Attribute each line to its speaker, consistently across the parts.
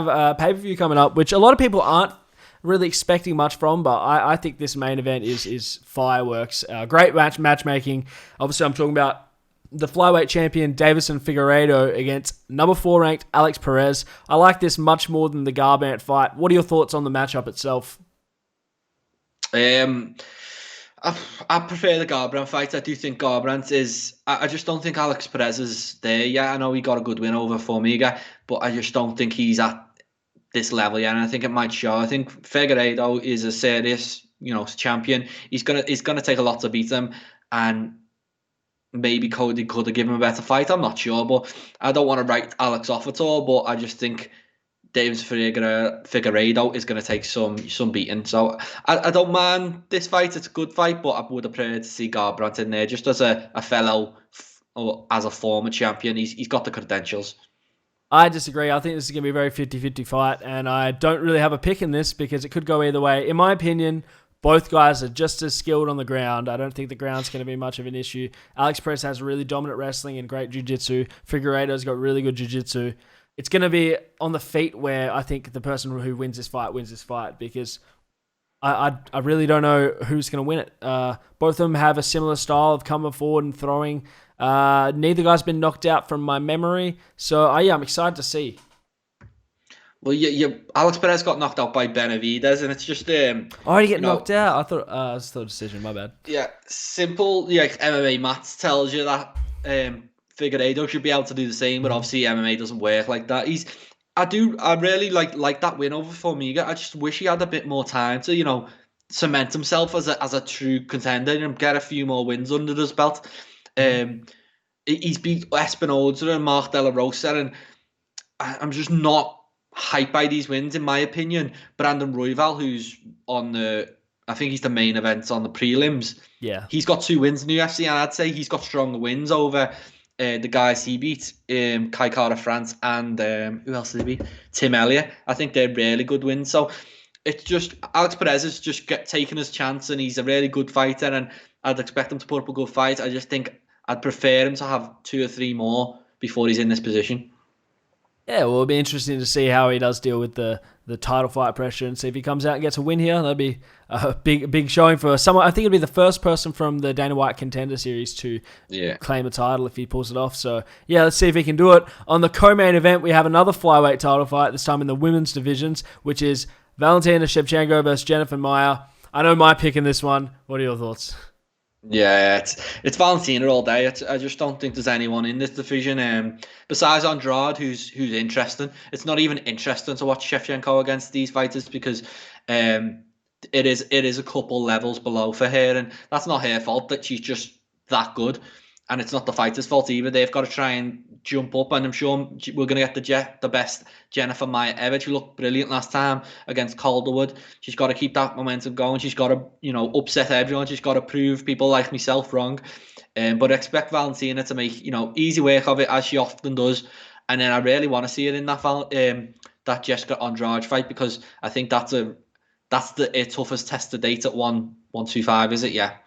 Speaker 1: have a pay-per-view coming up, which a lot of people aren't really expecting much from, but I think this main event is fireworks. Great matchmaking. Obviously, I'm talking about the flyweight champion Deiveson Figueiredo against number 4 ranked Alex Perez. I like this much more than the Garbrandt fight. What are your thoughts on the matchup itself?
Speaker 2: I prefer the Garbrandt fight. I do think Garbrandt is. I just don't think Alex Perez is there yet. I know he got a good win over Formiga, but I just don't think he's at this level yet. And I think it might show. I think Figueiredo is a serious, champion. He's gonna take a lot to beat him, and maybe Cody could have given him a better fight. I'm not sure, but I don't want to write Alex off at all. But I just think Deiveson Figueiredo is going to take some beating. So I don't mind this fight. It's a good fight, but I would have preferred to see Garbrandt in there just as a fellow, or as a former champion. He's got the credentials.
Speaker 1: I disagree. I think this is going to be a very 50-50 fight, and I don't really have a pick in this because it could go either way. In my opinion, both guys are just as skilled on the ground. I don't think the ground's going to be much of an issue. Alex Perez has really dominant wrestling and great jiu-jitsu. Figueiredo's got really good jiu-jitsu. It's going to be on the feet where I think the person who wins this fight because I really don't know who's going to win it. Both of them have a similar style of coming forward and throwing. Neither guy's been knocked out from my memory. So, I'm excited to see.
Speaker 2: Well, Alex Perez got knocked out by Benavidez, and it's just...
Speaker 1: already get knocked out? I thought it was a decision, my bad.
Speaker 2: Yeah, simple. MMA maths tells you that Figueiredo should be able to do the same, but obviously MMA doesn't work like that. I really like that win over Formiga. I just wish he had a bit more time to, cement himself as a true contender and get a few more wins under his belt. He's beat Espinoza and Mark De La Rosa, and I'm just not hyped by these wins, in my opinion. Brandon Royval, who's I think he's the main event on the prelims.
Speaker 1: Yeah.
Speaker 2: He's got 2 wins in the UFC, and I'd say he's got stronger wins over the guys he beat, Kai Kara-France and who else did he beat? Tim Elliott. I think they're really good wins. So it's just Alex Perez is just taking his chance, and he's a really good fighter, and I'd expect him to put up a good fight. I just think I'd prefer him to have 2 or 3 more before he's in this position.
Speaker 1: Yeah, well, it'll be interesting to see how he does deal with the title fight pressure and see if he comes out and gets a win here. That'd be a big showing for someone. I think it'll be the first person from the Dana White Contender Series to claim a title if he pulls it off. So, let's see if he can do it. On the co-main event, we have another flyweight title fight, this time in the women's divisions, which is Valentina Shevchenko versus Jennifer Maia. I know my pick in this one. What are your thoughts?
Speaker 2: Yeah, it's Valentina all day. I just don't think there's anyone in this division besides Andrade who's interesting. It's not even interesting to watch Shevchenko against these fighters because it is a couple levels below for her, and that's not her fault that she's just that good. And it's not the fighter's fault either. They've got to try and jump up, and I'm sure we're going to get the best Jennifer Maia ever. She looked brilliant last time against Calderwood. She's got to keep that momentum going. She's got to, upset everyone. She's got to prove people like myself wrong. But I expect Valentina to make, easy work of it, as she often does. And then I really want to see her in that Jessica Andrade fight, because I think that's the toughest test to date at 125, is it? Yeah.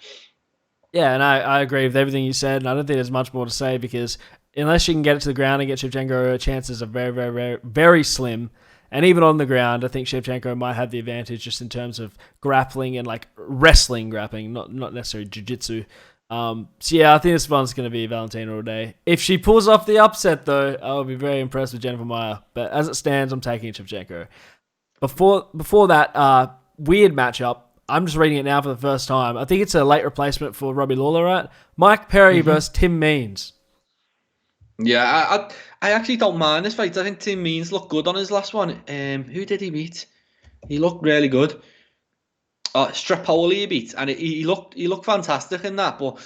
Speaker 1: Yeah, and I agree with everything you said, and I don't think there's much more to say because unless she can get it to the ground and get Shevchenko, her chances are very, very, very, very slim. And even on the ground, I think Shevchenko might have the advantage just in terms of grappling and wrestling grappling, not necessarily jiu-jitsu. I think this one's going to be Valentina all day. If she pulls off the upset, though, I'll be very impressed with Jennifer Maia. But as it stands, I'm taking Shevchenko. Before that weird matchup, I'm just reading it now for the first time. I think it's a late replacement for Robbie Lawler, right? Mike Perry versus Tim Means.
Speaker 2: Yeah, I actually don't mind this fight. I think Tim Means looked good on his last one. Who did he beat? He looked really good. Strapoli he beat, and he looked fantastic in that. But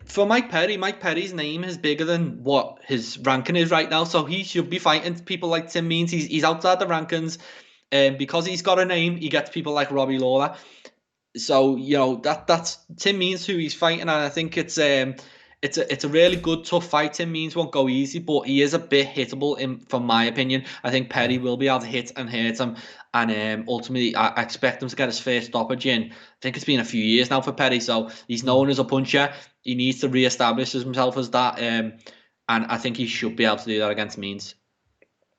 Speaker 2: for Mike Perry's name is bigger than what his ranking is right now. So he should be fighting people like Tim Means. He's outside the rankings. Because he's got a name, he gets people like Robbie Lawler. So that's Tim Means who he's fighting, and I think it's a really good tough fight. Tim Means won't go easy, but he is a bit hittable from my opinion. I think Perry will be able to hit and hurt him, and ultimately I expect him to get his first stoppage in. I think it's been a few years now for Perry, so he's known as a puncher. He needs to re-establish himself as that, and I think he should be able to do that against Means.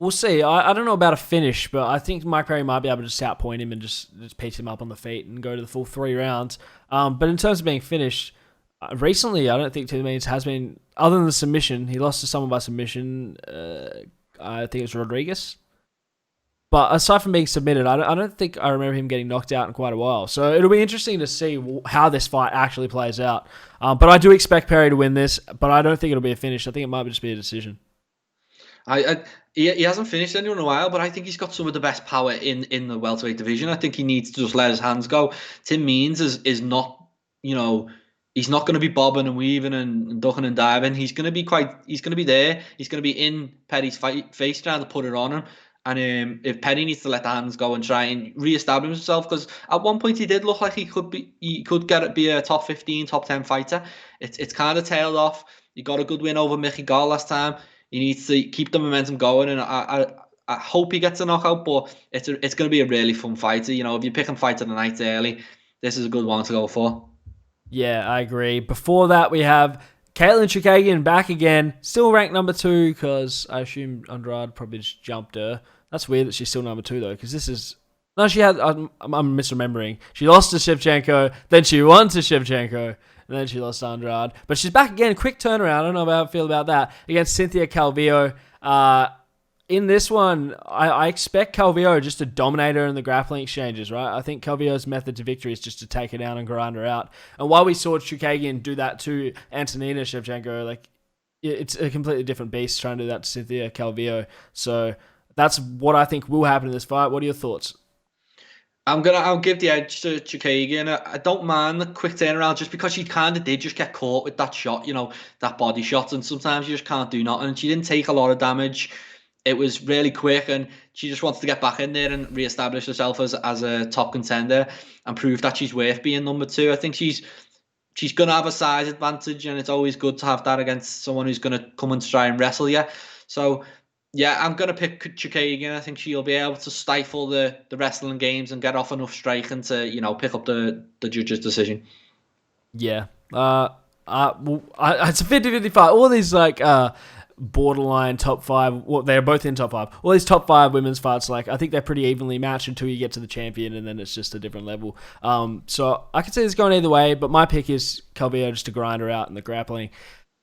Speaker 1: We'll see. I don't know about a finish, but I think Mike Perry might be able to just outpoint him and just piece him up on the feet and go to the full 3 rounds. But in terms of being finished, recently I don't think Tim Means has been, other than the submission. He lost to someone by submission. I think it's Rodriguez. But aside from being submitted, I don't think I remember him getting knocked out in quite a while. So it'll be interesting to see how this fight actually plays out. But I do expect Perry to win this, but I don't think it'll be a finish. I think it might just be a decision.
Speaker 2: He hasn't finished anyone in a while, but I think he's got some of the best power in the welterweight division. I think he needs to just let his hands go. Tim Means is not, he's not going to be bobbing and weaving and ducking and diving. He's going to be there. He's going to be in Perry's face trying to put it on him. And if Perry needs to let the hands go and try and re-establish himself, because at one point he did look like he could be a top 15, top 10 fighter. It's kind of tailed off. He got a good win over Mickey Gall last time. He needs to keep the momentum going, and I hope he gets a knockout. But it's going to be a really fun fight. If you're picking fight of the night early, this is a good one to go for.
Speaker 1: Yeah, I agree. Before that, we have Caitlin Chukagian back again, still ranked number 2 because I assume Andrade probably just jumped her. That's weird that she's still number 2 though, because this is she had. I'm misremembering. She lost to Shevchenko, then she won to Shevchenko. And then she lost to Andrade. But she's back again. Quick turnaround. I don't know how I feel about that. Against Cynthia Calvillo. In this one, I expect Calvillo just to dominate her in the grappling exchanges, right? I think Calvillo's method to victory is just to take her down and grind her out. And while we saw Chukagian do that to Antonina Shevchenko, it's a completely different beast trying to do that to Cynthia Calvillo. So that's what I think will happen in this fight. What are your thoughts?
Speaker 2: I'll give the edge to Chukagian. I don't mind the quick turnaround just because she kind of did just get caught with that shot, that body shot, and sometimes you just can't do nothing. She didn't take a lot of damage. It was really quick, and she just wants to get back in there and re-establish herself as a top contender and prove that she's worth being number 2. I think she's going to have a size advantage, and it's always good to have that against someone who's going to come and try and wrestle you. So yeah, I'm going to pick Chukagian. I think she'll be able to stifle the wrestling games and get off enough striking to, pick up the judge's decision.
Speaker 1: Yeah. It's a 50-50 fight. All these, borderline top 5, well, they're both in top 5. All these top 5 women's fights, I think they're pretty evenly matched until you get to the champion, and then it's just a different level. So I could see this going either way, but my pick is Calvillo just to grind her out in the grappling.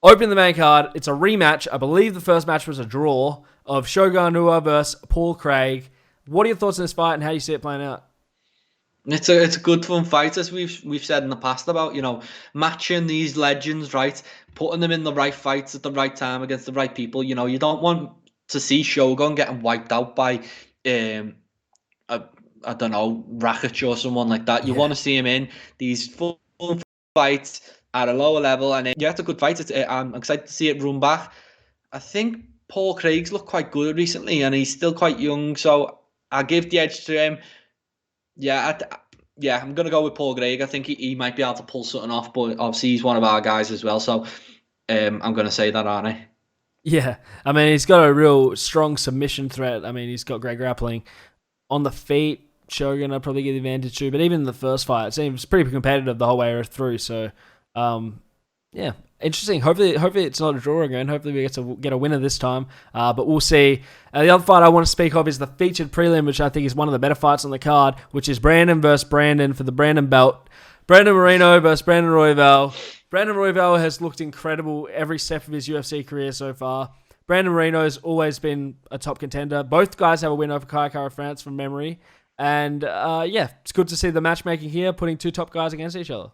Speaker 1: Open the main card. It's a rematch. I believe the first match was a draw of Shogun Rua versus Paul Craig. What are your thoughts on this fight and how do you see it playing out?
Speaker 2: It's a good fun fight, as we've said in the past about matching these legends, right? Putting them in the right fights at the right time against the right people. You don't want to see Shogun getting wiped out by I don't know, Rakic or someone like that. You want to see him in these fun fights at a lower level, and it's a good fight. I'm excited to see it run back. I think Paul Craig's looked quite good recently, and he's still quite young, so I'll give the edge to him. I'm going to go with Paul Craig. I think he might be able to pull something off, but obviously he's one of our guys as well, so I'm going to say that, aren't I?
Speaker 1: Yeah, I mean, he's got a real strong submission threat. I mean, he's got great grappling. On the feet, Shogun I'd probably give the advantage to, but even in the first fight, it seems pretty competitive the whole way through, so interesting. Hopefully it's not a draw again. Hopefully we get a winner this time. But we'll see. The other fight I want to speak of is the featured prelim, which I think is one of the better fights on the card, which is Brandon versus Brandon for the Brandon belt. Brandon Moreno versus Brandon Royval. Brandon Royval has looked incredible every step of his UFC career so far. Brandon Moreno has always been a top contender. Both guys have a win over Kai Kara France from memory. And it's good to see the matchmaking here, putting 2 top guys against each other.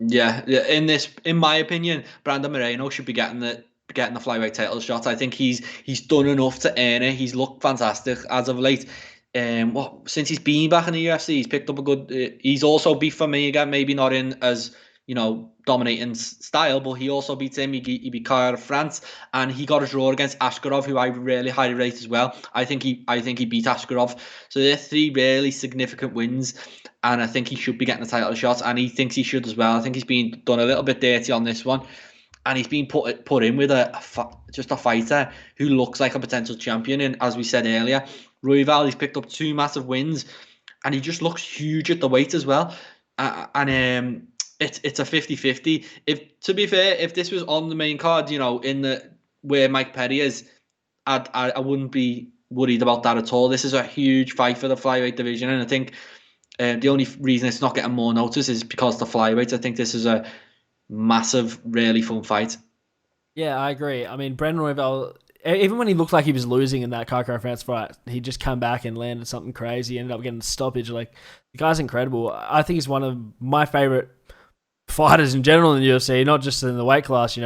Speaker 2: Yeah, in my opinion, Brandon Moreno should be getting the flyweight title shot. I think he's done enough to earn it. He's looked fantastic as of late. Since he's been back in the UFC, he's picked up a good. He's also beat Formiga, maybe not in as dominating style, but he also beats him. He beat Kara France, and he got a draw against Askarov, who I really highly rate as well. I think he beat Askarov. So they're 3 really significant wins, and I think he should be getting the title shot, and he thinks he should as well. I think he's been done a little bit dirty on this one, and he's been put in with just a fighter who looks like a potential champion. And as we said earlier, Royval, he's picked up 2 massive wins, and he just looks huge at the weight as well. It's a 50-50. To be fair, if this was on the main card, where Mike Perry is, I wouldn't be worried about that at all. This is a huge fight for the flyweight division, and I think the only reason it's not getting more notice is because the flyweights. I think this is a massive, really fun fight.
Speaker 1: Yeah, I agree. I mean, Brendan Royval, even when he looked like he was losing in that Kaka France fight, he just come back and landed something crazy. Ended up getting the stoppage. Like, the guy's incredible. I think he's one of my favorite fighters in general in the UFC, not just in the weight class,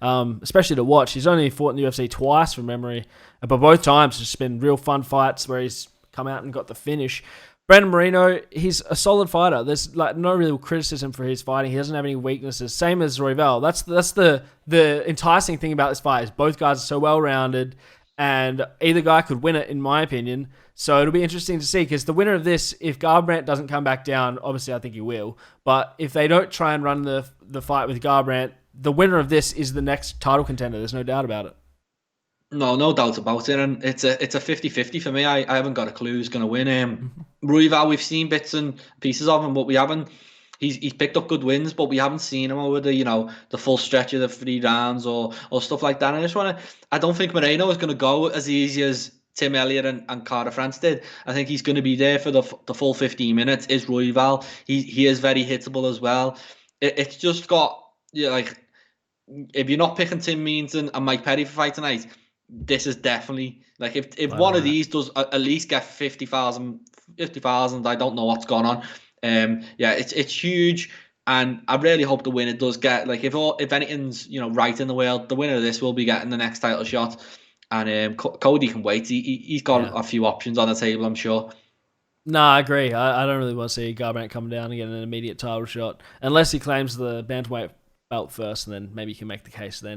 Speaker 1: especially to watch. He's only fought in the UFC twice from memory, but both times it's just been real fun fights where he's come out and got the finish. Brandon Moreno, he's a solid fighter. There's like no real criticism for his fighting. He doesn't have any weaknesses. Same as Royval. That's the enticing thing about this fight is both guys are so well rounded, and either guy could win it in my opinion. So it'll be interesting to see because the winner of this, if Garbrandt doesn't come back down, obviously I think he will. But if they don't try and run the fight with Garbrandt, the winner of this is the next title contender. There's no doubt about it.
Speaker 2: No doubt about it, and it's a 50-50 for me. I haven't got a clue who's going to win. Royval, we've seen bits and pieces of him, but we haven't. He's picked up good wins, but we haven't seen him over the full stretch of the 3 rounds or stuff like that. And I don't think Moreno is going to go as easy as Tim Elliott and Carter France did. I think he's going to be there for the full 15 minutes. Is Royval? He is very hittable as well. It's just got like if you're not picking Tim Means and Mike Perry for fight tonight, this is definitely like if one of these does at least get 50,000, I don't know what's going on. Yeah, it's huge, and I really hope the winner does get like if anything's right in the world, the winner of this will be getting the next title shot, and Cody can wait. He's got a few options on the table, I'm sure.
Speaker 1: No, I agree. I don't really want to see Garbrandt come down and get an immediate title shot unless he claims the bantamweight belt first, and then maybe you can make the case then.